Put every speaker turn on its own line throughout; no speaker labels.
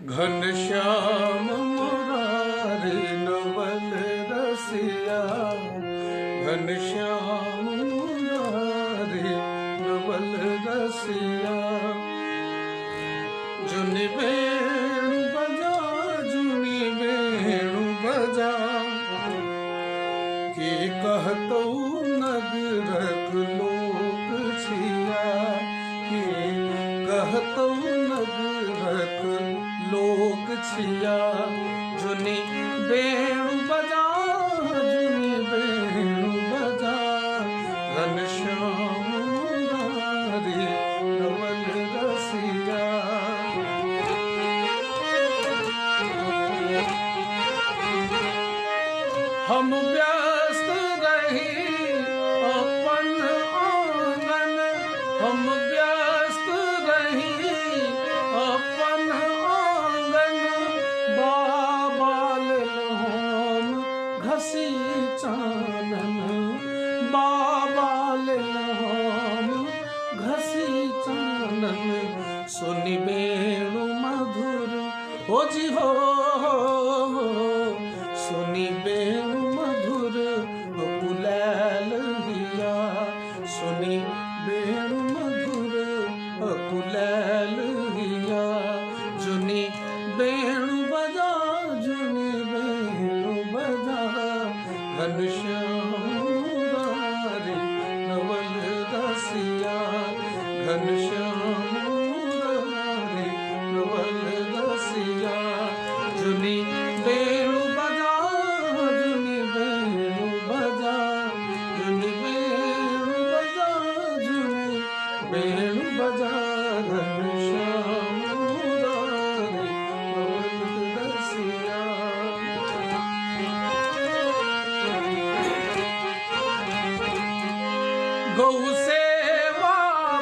घनश्याम मुरारी नवल रसिया, घनश्याम मुरारी नवल रसिया। जुनि वेणु बजा, जुनि वेणु बजा, की कहतो नगरक लोक छिया, की कहतो नगरक लोक छिया। जुनि वेणु बजा, जुनि वेणु बजा, घनश्याम मुरारी नवल रसिया। हम व्यस्त रही अपन आंगन, हम व्यस्त रही अपन आंगन, बाबाल हम घसी चानन, बाबाल हम घसी चानन। सुनि वेणु मधुर हो जी हो, सुनि वेणु मधुर अकुलैल हिया, सुनि वेणु मधुर अकुलैल हिया। जुनि वेणु बजा, जुनि वेणु बजा, घनश्याम मुरारी नवल रसिया, घनश्याम मुरारी नवल रसिया। जुनि वेणु बजा, जुनि वेणु बजा, जुनि वेणु बजा, जुनि वेणु बजा, घनश्याम मुरारी नवल रसिया। गौ सेवा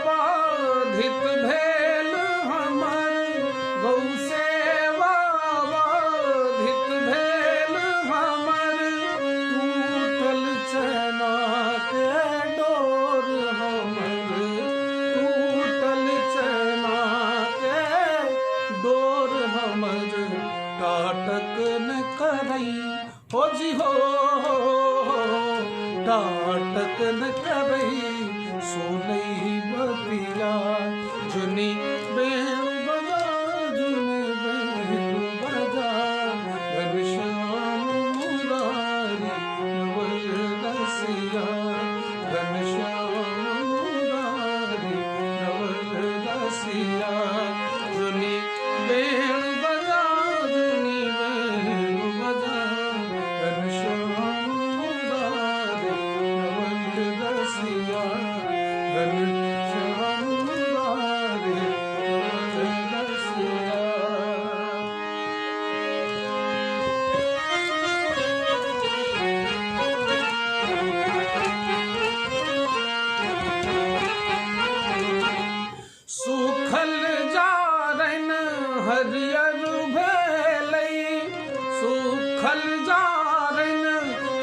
बाधित भेल हमर, गौ सेवा बाधित भेल हमर, टूटल चना के डोर हमर, टूटल चना के डोर हमर। टाटक न करई हो जी हो, टाटक न करई सोनई बतिया। जुनि वेणु बजा, जुनि वेणु बजा, घनश्याम मुरारी नवल रसिया, घनश्याम मुरारी नवल रसिया। जुनि वेणु बजा, जुनि वेणु बजा, घनश्याम मुरारी नवल रसिया, घनश्याम मुरारी नवल रसिया। सूखल जारन हरियर भेलै, सूखल जारन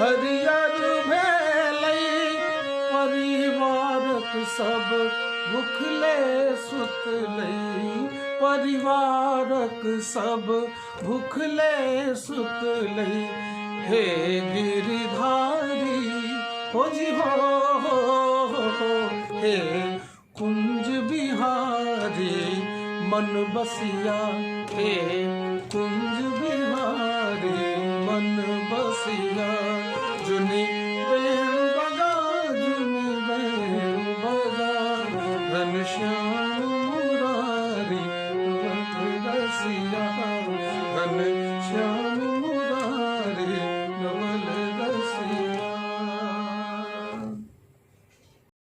हरियर भेलै, परिवारक सब भुखले सुतलै, परिवारक सब भुखले सुतलै। हे गिरधारी हो जी हो, हे कुंज बिहारी मन बसिया, हे कुंज बिहारी मन बसिया। जुनि वेणु बजा, जुनि वेणु बजा, घनश्याम